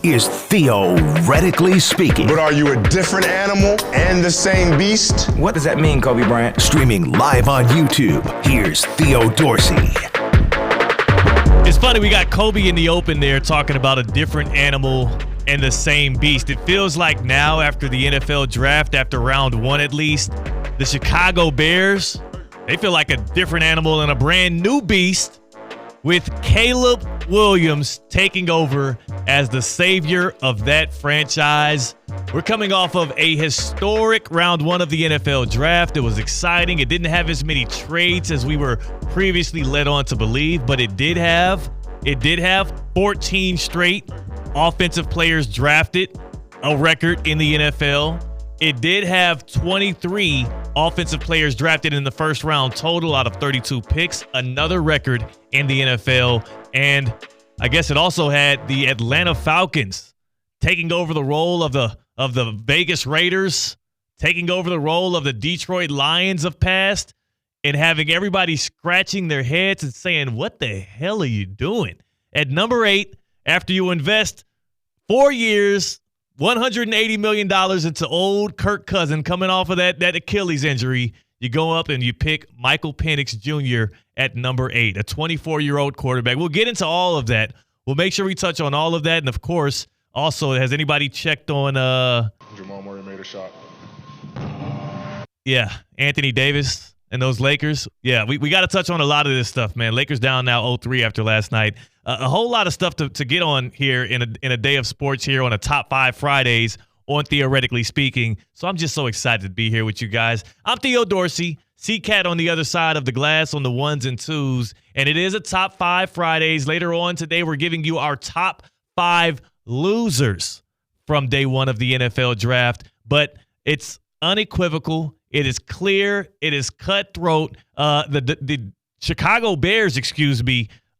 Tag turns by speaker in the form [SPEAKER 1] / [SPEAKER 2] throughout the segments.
[SPEAKER 1] is theoretically speaking.
[SPEAKER 2] But are you a different animal and the same beast?
[SPEAKER 3] What does that mean, Kobe Bryant?
[SPEAKER 1] Streaming live on YouTube, here's Theo Dorsey.
[SPEAKER 4] It's funny, we got Kobe in the open there talking about a different animal and the same beast. It feels like now, after the NFL draft, after round one at least, the Chicago Bears, they feel like a different animal and a brand new beast, with Caleb Williams taking over as the savior of that franchise. We're coming off of a historic round one of the NFL draft. It was exciting. It didn't have as many trades as we were previously led on to believe, but it did have 14 straight offensive players drafted, a record in the NFL. It did have 23 offensive players drafted in the first round total out of 32 picks, another record in the NFL. And I guess it also had the Atlanta Falcons taking over the role of the Vegas Raiders, taking over the role of the Detroit Lions of past, and having everybody scratching their heads and saying, what the hell are you doing? At number 8, after you invest 4 years, $180 million into old Kirk Cousins coming off of that Achilles injury, you go up and you pick Michael Penix Jr. at number 8, a 24-year-old quarterback. We'll get into all of that. We'll make sure we touch on all of that. And, of course, also, has anybody checked on
[SPEAKER 5] Jamal Murray made a shot.
[SPEAKER 4] Yeah, Anthony Davis and those Lakers. Yeah, we got to touch on a lot of this stuff, man. Lakers down now 0-3 after last night. A whole lot of stuff to get on here in a day of sports here on a Top 5 Fridays on Theoretically Speaking. So I'm just so excited to be here with you guys. I'm Theo Dorsey, C-Cat on the other side of the glass on the ones and twos. And it is a Top 5 Fridays. Later on today, we're giving you our top 5 losers from day one of the NFL draft. But it's unequivocal. It is clear. It is cutthroat. The Chicago Bears,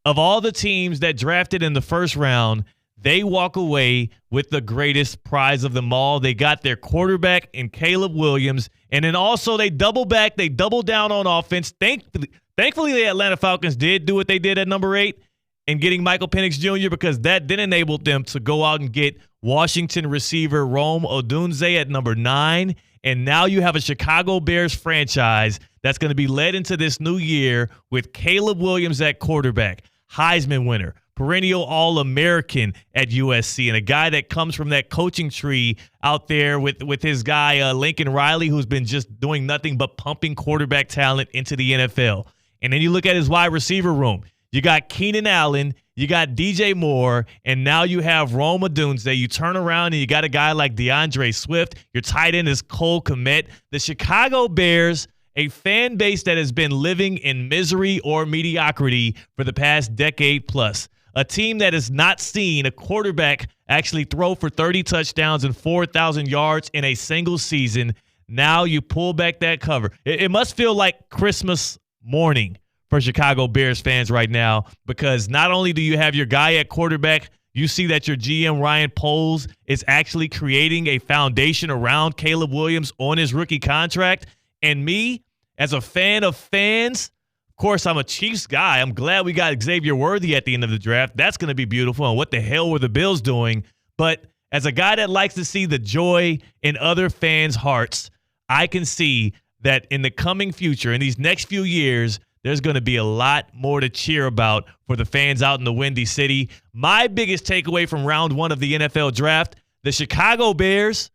[SPEAKER 4] of all the teams that drafted in the first round, they walk away with the greatest prize of them all. They got their quarterback in Caleb Williams, and then also they double back. They double down on offense. Thankfully, the Atlanta Falcons did do what they did at number 8 in getting Michael Penix Jr. because that then enabled them to go out and get Washington receiver Rome Odunze at number 9. And now you have a Chicago Bears franchise that's going to be led into this new year with Caleb Williams at quarterback, Heisman winner, perennial All-American at USC, and a guy that comes from that coaching tree out there with his guy Lincoln Riley, who's been just doing nothing but pumping quarterback talent into the NFL. And then you look at his wide receiver room. You got Keenan Allen, you got DJ Moore, and now you have Rome Odunze. You turn around and you got a guy like DeAndre Swift. Your tight end is Cole Kmet. The Chicago Bears, a fan base that has been living in misery or mediocrity for the past decade plus. A team that has not seen a quarterback actually throw for 30 touchdowns and 4,000 yards in a single season. Now you pull back that cover. It must feel like Christmas morning for Chicago Bears fans right now, because not only do you have your guy at quarterback, you see that your GM Ryan Poles is actually creating a foundation around Caleb Williams on his rookie contract. And me, as a fan of fans, of course, I'm a Chiefs guy. I'm glad we got Xavier Worthy at the end of the draft. That's going to be beautiful. And what the hell were the Bills doing? But as a guy that likes to see the joy in other fans' hearts, I can see that in the coming future, in these next few years, there's going to be a lot more to cheer about for the fans out in the Windy City. My biggest takeaway from round one of the NFL draft, the Chicago Bears,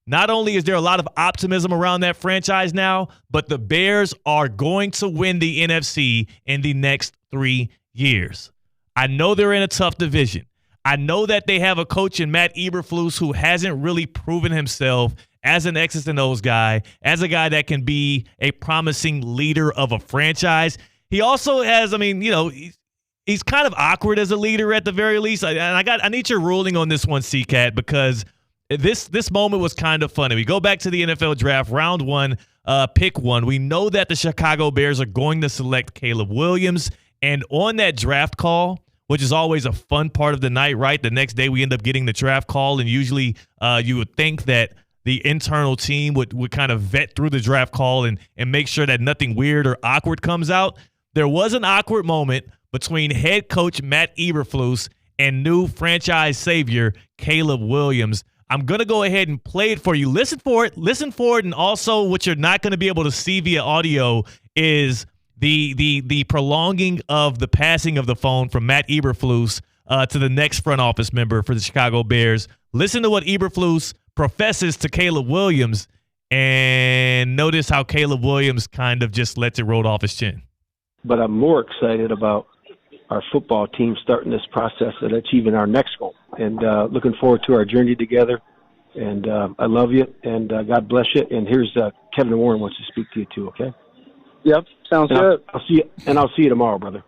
[SPEAKER 4] not only is there a lot of optimism around that franchise now, but the Bears are going to win the NFC in the next 3 years. I know they're in a tough division. I know that they have a coach in Matt Eberflus who hasn't really proven himself as an X's and O's guy, as a guy that can be a promising leader of a franchise. He also has, he's kind of awkward as a leader at the very least. I need your ruling on this one, C-Cat, because this moment was kind of funny. We go back to the NFL draft, round one, pick one. We know that the Chicago Bears are going to select Caleb Williams, and on that draft call, which is always a fun part of the night, right? The next day we end up getting the draft call, and usually you would think that the internal team would kind of vet through the draft call and make sure that nothing weird or awkward comes out. There was an awkward moment between head coach Matt Eberflus and new franchise savior, Caleb Williams. I'm going to go ahead and play it for you. Listen for it. And also what you're not going to be able to see via audio is the prolonging of the passing of the phone from Matt Eberflus to the next front office member for the Chicago Bears. Listen to what Eberflus professes to Caleb Williams, and notice how Caleb Williams kind of just lets it roll off his chin.
[SPEAKER 3] But I'm more excited about our football team starting this process of achieving our next goal, and looking forward to our journey together. And I love you, and God bless you. And here's Kevin Warren wants to speak to you too. Okay.
[SPEAKER 6] Yep, sounds good.
[SPEAKER 3] I'll see you, and I'll see you tomorrow, brother.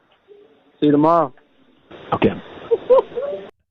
[SPEAKER 6] See you tomorrow.
[SPEAKER 3] Okay.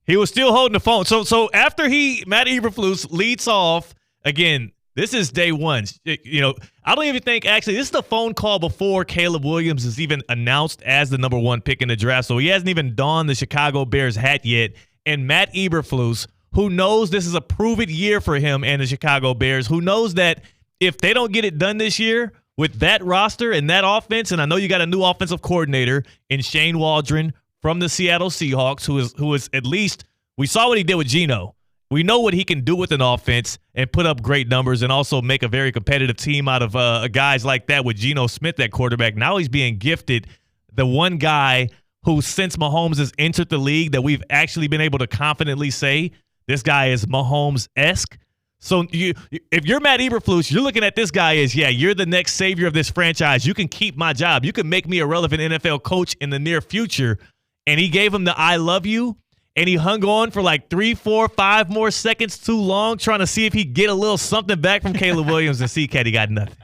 [SPEAKER 4] He was still holding the phone. So after Matt Eberflus leads off again. This is day one. I don't even think actually this is the phone call before Caleb Williams is even announced as the number 1 pick in the draft. So he hasn't even donned the Chicago Bears hat yet. And Matt Eberflus, who knows this is a prove-it year for him and the Chicago Bears, who knows that if they don't get it done this year with that roster and that offense, and I know you got a new offensive coordinator in Shane Waldron from the Seattle Seahawks, who is at least, we saw what he did with Geno. We know what he can do with an offense and put up great numbers and also make a very competitive team out of guys like that with Geno Smith at quarterback. Now he's being gifted the one guy who, since Mahomes has entered the league, that we've actually been able to confidently say this guy is Mahomes-esque. So if you're Matt Eberflus, you're looking at this guy as, you're the next savior of this franchise. You can keep my job. You can make me a relevant NFL coach in the near future. And he gave him the I love you. And he hung on for like 3, 4, 5 more seconds too long, trying to see if he'd get a little something back from Caleb Williams, and C-Cat, he got nothing.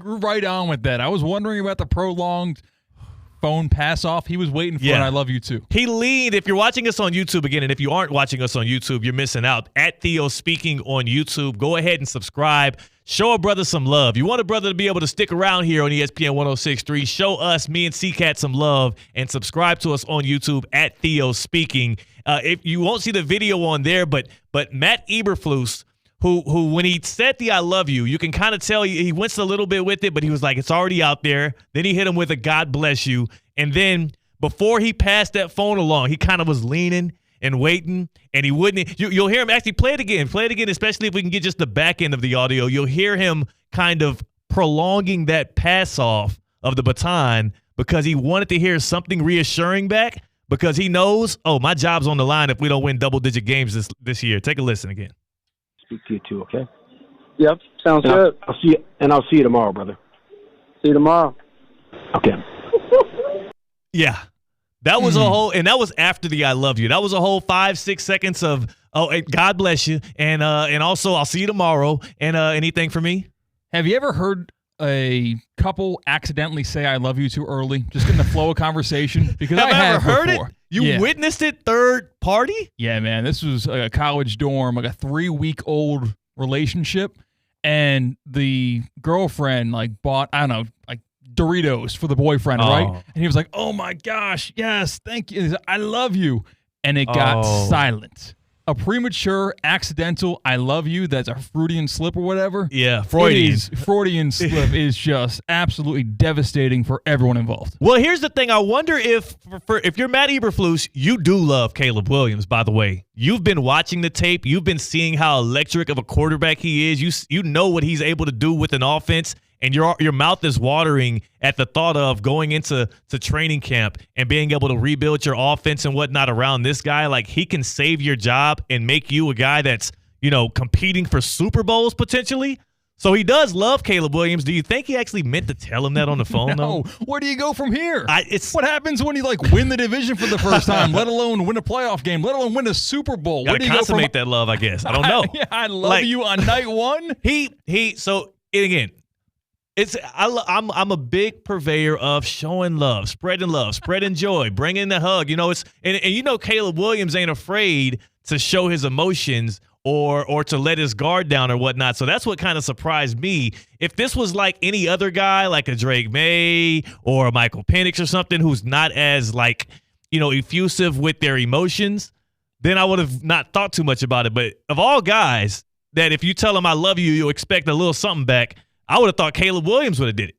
[SPEAKER 7] Right on with that. I was wondering about the prolonged phone pass-off. He was waiting for it, I love you too.
[SPEAKER 4] He leaned. If you're watching us on YouTube again, and if you aren't watching us on YouTube, you're missing out. At Theo Speaking on YouTube. Go ahead and subscribe. Show a brother some love. You want a brother to be able to stick around here on ESPN 106.3. Show us, me and C-Cat, some love, and subscribe to us on YouTube at Theo Speaking. If you won't see the video on there, but Matt Eberflus, who when he said the I love you, you can kind of tell he winced a little bit with it, but he was like, it's already out there. Then he hit him with a God bless you. And then before he passed that phone along, he kind of was leaning and waiting, and he wouldn't. You'll hear him actually play it again, especially if we can get just the back end of the audio. You'll hear him kind of prolonging that pass off of the baton because he wanted to hear something reassuring back, because he knows, my job's on the line if we don't win double-digit games this year. Take a listen again.
[SPEAKER 3] Speak to you too, okay?
[SPEAKER 6] Yep, sounds good.
[SPEAKER 3] I'll see you tomorrow, brother.
[SPEAKER 6] See you tomorrow.
[SPEAKER 3] Okay.
[SPEAKER 4] Yeah. That was a whole, and that was after the I love you. That was a whole 5-6 seconds of, God bless you, and also I'll see you tomorrow, and anything for me?
[SPEAKER 7] Have you ever heard a couple accidentally say I love you too early, just in the flow of conversation? Because I have
[SPEAKER 4] heard
[SPEAKER 7] before.
[SPEAKER 4] it. You witnessed it third party?
[SPEAKER 7] Yeah, man. This was a college dorm, like a 3-week-old relationship, and the girlfriend bought, I don't know, Doritos for the boyfriend, right? And he was like, oh my gosh, yes, thank you. He's like, I love you. And it got silent. A premature, accidental, I love you, that's a Freudian slip or whatever.
[SPEAKER 4] Yeah, Freudian.
[SPEAKER 7] Freudian slip is just absolutely devastating for everyone involved.
[SPEAKER 4] Well, here's the thing. I wonder if you're Matt Eberflus, you do love Caleb Williams, by the way. You've been watching the tape. You've been seeing how electric of a quarterback he is. You know what he's able to do with an offense. And your mouth is watering at the thought of going into training camp and being able to rebuild your offense and whatnot around this guy. Like, he can save your job and make you a guy that's, competing for Super Bowls potentially. So he does love Caleb Williams. Do you think he actually meant to tell him that on the phone?
[SPEAKER 7] No. Where do you go from here?
[SPEAKER 4] It's
[SPEAKER 7] what happens when you win the division for the first time, let alone win a playoff game, let alone win a Super Bowl? Where do you
[SPEAKER 4] consummate that love, I guess. I don't know.
[SPEAKER 7] I love you on night one.
[SPEAKER 4] Again, I'm a big purveyor of showing love, spreading joy, bringing the hug. Caleb Williams ain't afraid to show his emotions or to let his guard down or whatnot. So that's what kind of surprised me. If this was like any other guy, like a Drake May or a Michael Penix or something, who's not as effusive with their emotions, then I would have not thought too much about it. But of all guys that if you tell them I love you, you'll expect a little something back, I would have thought Caleb Williams would have did it.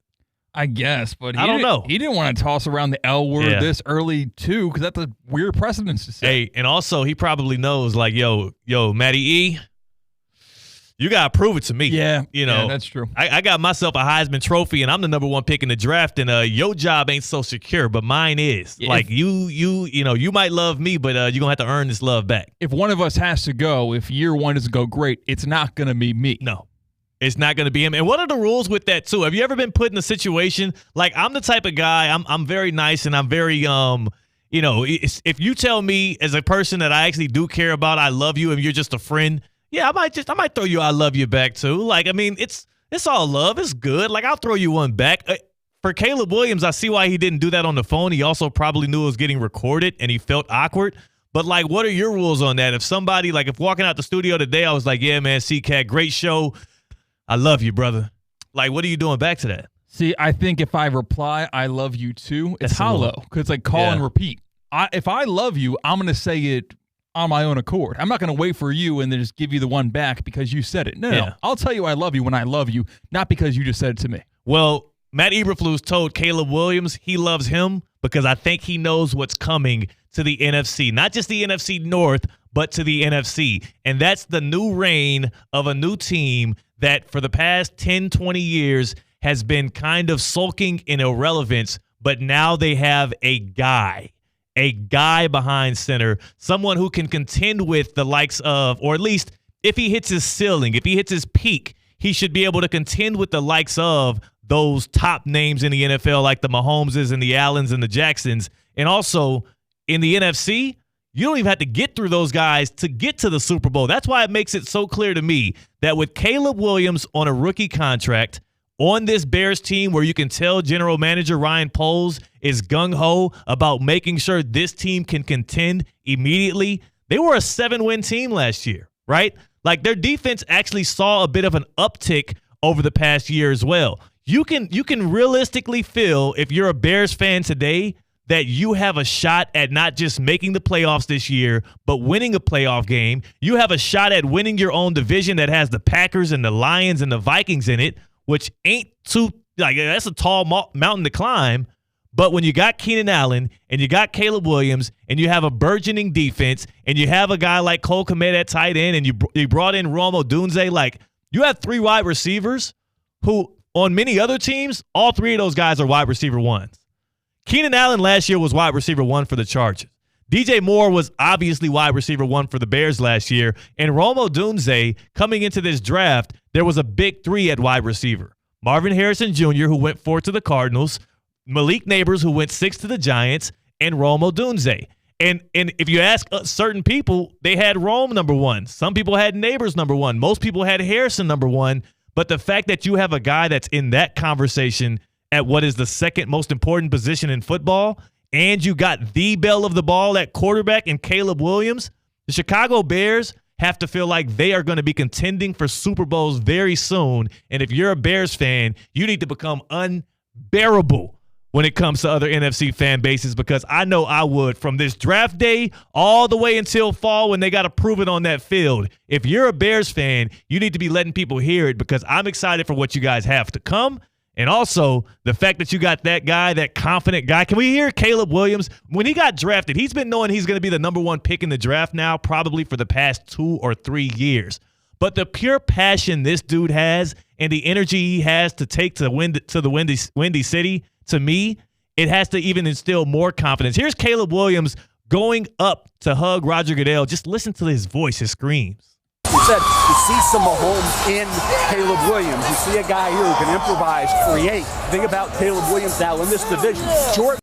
[SPEAKER 7] I guess, but
[SPEAKER 4] I don't know.
[SPEAKER 7] He didn't want to toss around the L word this early too, because that's a weird precedence to say.
[SPEAKER 4] Hey, and also he probably knows, like, yo, Matty E, you gotta prove it to me.
[SPEAKER 7] Yeah,
[SPEAKER 4] yeah,
[SPEAKER 7] that's true.
[SPEAKER 4] I got myself a Heisman Trophy, and I'm the number one pick in the draft, and your job ain't so secure, but mine is.
[SPEAKER 7] Yeah,
[SPEAKER 4] like you might love me, but you're gonna have to earn this love back.
[SPEAKER 7] If one of us has to go, if year one doesn't go great, it's not gonna be me.
[SPEAKER 4] No. It's not going to be him. And what are the rules with that, too? Have you ever been put in a situation like I'm the type of guy, I'm very nice and I'm very, if you tell me as a person that I actually do care about, I love you and you're just a friend, yeah, I might throw you I love you back, too. Like, I mean, it's all love. It's good. Like, I'll throw you one back. For Caleb Williams, I see why he didn't do that on the phone. He also probably knew it was getting recorded and he felt awkward. But, like, what are your rules on that? If somebody, like, if walking out the studio today, I was like, yeah, man, C-Cat, great show. I love you, brother. Like, what are you doing back to that?
[SPEAKER 7] See, I think if I reply, I love you too, it's hollow because it's like call and repeat. If I love you, I'm going to say it on my own accord. I'm not going to wait for you and then just give you the one back because you said it. No. I'll tell you I love you when I love you, not because you just said it to me.
[SPEAKER 4] Well, Matt Eberflus told Caleb Williams he loves him because I think he knows what's coming to the NFC. Not just the NFC North, but to the NFC. And that's the new reign of a new team that for the past 10, 20 years has been kind of sulking in irrelevance, but now they have a guy behind center, someone who can contend with the likes of, or at least if he hits his ceiling, if he hits his peak, he should be able to contend with the likes of those top names in the NFL like the Mahomeses and the Allens and the Jacksons. And also in the NFC, you don't even have to get through those guys to get to the Super Bowl. That's why it makes it so clear to me that with Caleb Williams on a rookie contract on this Bears team where you can tell general manager Ryan Poles is gung-ho about making sure this team can contend immediately. They were a 7-win team last year, right? Like their defense actually saw a bit of an uptick over the past year as well. You can realistically feel, if you're a Bears fan today, that you have a shot at not just making the playoffs this year, but winning a playoff game. You have a shot at winning your own division that has the Packers and the Lions and the Vikings in it, which ain't too, like, that's a tall mountain to climb. But when you got Keenan Allen and you got Caleb Williams and you have a burgeoning defense and you have a guy like Cole Kmet at tight end and you brought in Rome Odunze, like, you have three wide receivers who, on many other teams, all three of those guys are wide receiver ones. Keenan Allen last year was wide receiver one for the Chargers. DJ Moore was obviously wide receiver one for the Bears last year. And Rome Odunze, coming into this draft, there was a big three at wide receiver. Marvin Harrison Jr., who went 4 to the Cardinals, Malik Neighbors, who went 6 to the Giants, and Rome Odunze. And if you ask certain people, they had Rome number one. Some people had Neighbors number one. Most people had Harrison number one. But the fact that you have a guy that's in that conversation at what is the second most important position in football, and you got the belle of the ball at quarterback in Caleb Williams, the Chicago Bears have to feel like they are going to be contending for Super Bowls very soon. And if you're a Bears fan, you need to become unbearable when it comes to other NFC fan bases, because I know I would, from this draft day all the way until fall when they got to prove it on that field. If you're a Bears fan, you need to be letting people hear it, because I'm excited for what you guys have to come. And also, the fact that you got that guy, that confident guy. Can we hear Caleb Williams? When he got drafted, he's been knowing he's going to be the number one pick in the draft now probably for the past 2 or 3 years. But the pure passion this dude has and the energy he has to take to the Windy City, to me, it has to even instill more confidence. Here's Caleb Williams going up to hug Roger Goodell. Just listen to his voice, his screams.
[SPEAKER 8] You said you see some Mahomes in Caleb Williams. You see a guy here who can improvise, create. Think about Caleb Williams now in this division. Short.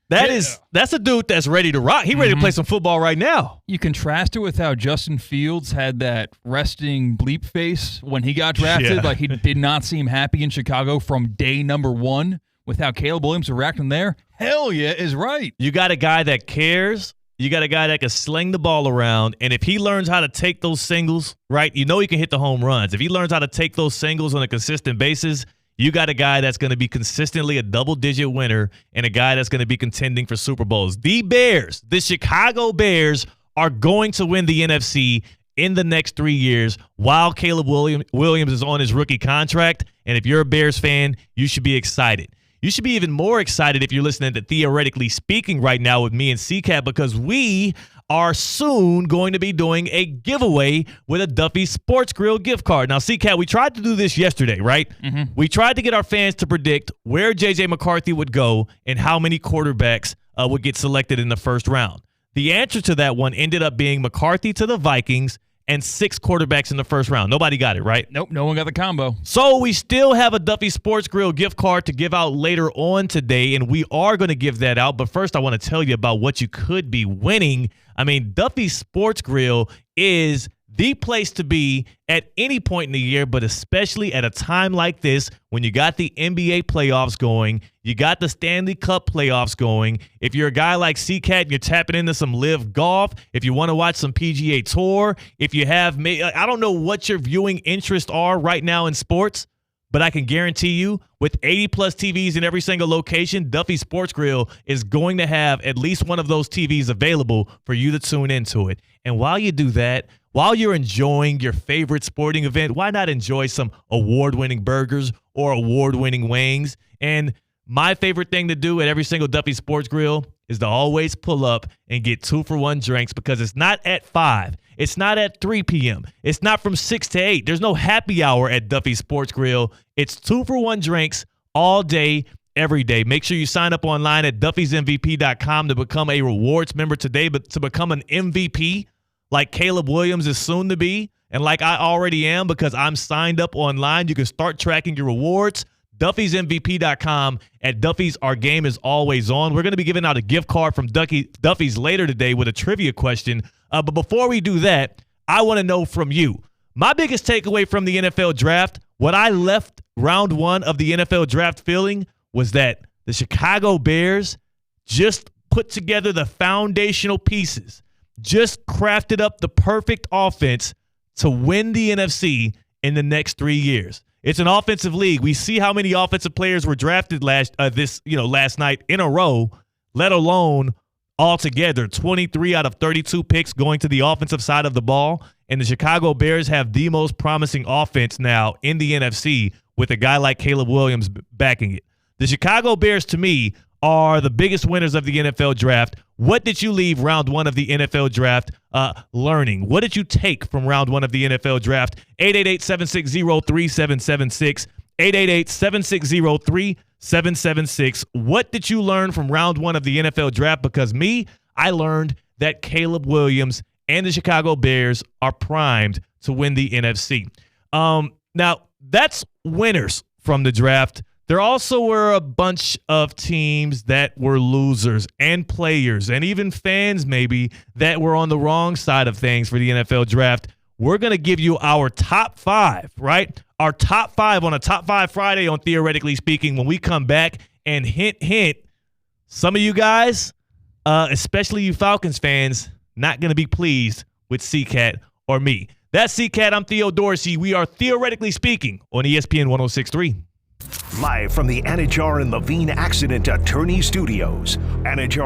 [SPEAKER 4] That's a dude that's ready to rock. He ready to play some football right now.
[SPEAKER 7] You contrast it with how Justin Fields had that resting bleep face when he got drafted.
[SPEAKER 4] Yeah.
[SPEAKER 7] Like he did not seem happy in Chicago from day number one. With how Caleb Williams reacting there, hell yeah is right.
[SPEAKER 4] You got a guy that cares. You got a guy that can sling the ball around, and if he learns how to take those singles, right, you know he can hit the home runs. If he learns how to take those singles on a consistent basis, you got a guy that's going to be consistently a double-digit winner and a guy that's going to be contending for Super Bowls. The Bears, the Chicago Bears, are going to win the NFC in the next 3 years while Caleb Williams is on his rookie contract, and if you're a Bears fan, you should be excited. you should be even more excited if you're listening to Theoretically Speaking right now with me and CCAT, because we are soon going to be doing a giveaway with a Duffy Sports Grill gift card. Now, CCAT, we tried to do this yesterday, right? Mm-hmm. We tried to get our fans to predict where J.J. McCarthy would go and how many quarterbacks would get selected in the first round. The answer to that one ended up being McCarthy to the Vikings and 6 quarterbacks in the first round. Nobody got it, right?
[SPEAKER 7] Nope, no one got the combo.
[SPEAKER 4] So we still have a Duffy Sports Grill gift card to give out later on today, and we are going to give that out. But first, I want to tell you about what you could be winning. I mean, Duffy Sports Grill is the place to be at any point in the year, but especially at a time like this when you got the NBA playoffs going, you got the Stanley Cup playoffs going. If you're a guy like CCAT, you're tapping into some live golf. If you want to watch some PGA Tour, if you have, I don't know what your viewing interests are right now in sports, but I can guarantee you with 80-plus TVs in every single location, Duffy Sports Grill is going to have at least one of those TVs available for you to tune into it. And while you do that, while you're enjoying your favorite sporting event, why not enjoy some award-winning burgers or award-winning wings? And my favorite thing to do at every single Duffy Sports Grill is to always pull up and get 2-for-1 drinks, because it's not at 5. It's not at 3 p.m. It's not from 6 to 8. There's no happy hour at Duffy Sports Grill. It's 2-for-1 drinks all day, every day. Make sure you sign up online at duffysmvp.com to become a rewards member today, but to become an MVP like Caleb Williams is soon to be, and like I already am because I'm signed up online. You can start tracking your rewards. DuffysMVP.com. At Duffy's, our game is always on. We're going to be giving out a gift card from Duffy's later today with a trivia question. But before we do that, I want to know from you. My biggest takeaway from the NFL draft, what I left round 1 of the NFL draft feeling, was that the Chicago Bears just put together the foundational pieces, just crafted up the perfect offense to win the NFC in the next 3 years. It's an offensive league. We see how many offensive players were drafted last night in a row, let alone altogether. 23 out of 32 picks going to the offensive side of the ball, and the Chicago Bears have the most promising offense now in the NFC with a guy like Caleb Williams backing it. The Chicago Bears, to me, are the biggest winners of the NFL draft. What did you leave round 1 of the NFL draft learning? What did you take from round 1 of the NFL draft? 888-760-3776. 888-760-3776. What did you learn from round 1 of the NFL draft? Because I learned that Caleb Williams and the Chicago Bears are primed to win the NFC. Now, that's winners from the draft. There also were a bunch of teams that were losers, and players and even fans maybe that were on the wrong side of things for the NFL draft. We're going to give you our top 5, right? Our top 5 on a Top 5 Friday on Theoretically Speaking when we come back. And hint, some of you guys, especially you Falcons fans, not going to be pleased with CCAT or me. That's CCAT. I'm Theo Dorsey. We are Theoretically Speaking on ESPN 106.3.
[SPEAKER 1] Live from the Anajar and Levine Accident Attorney Studios. Anajar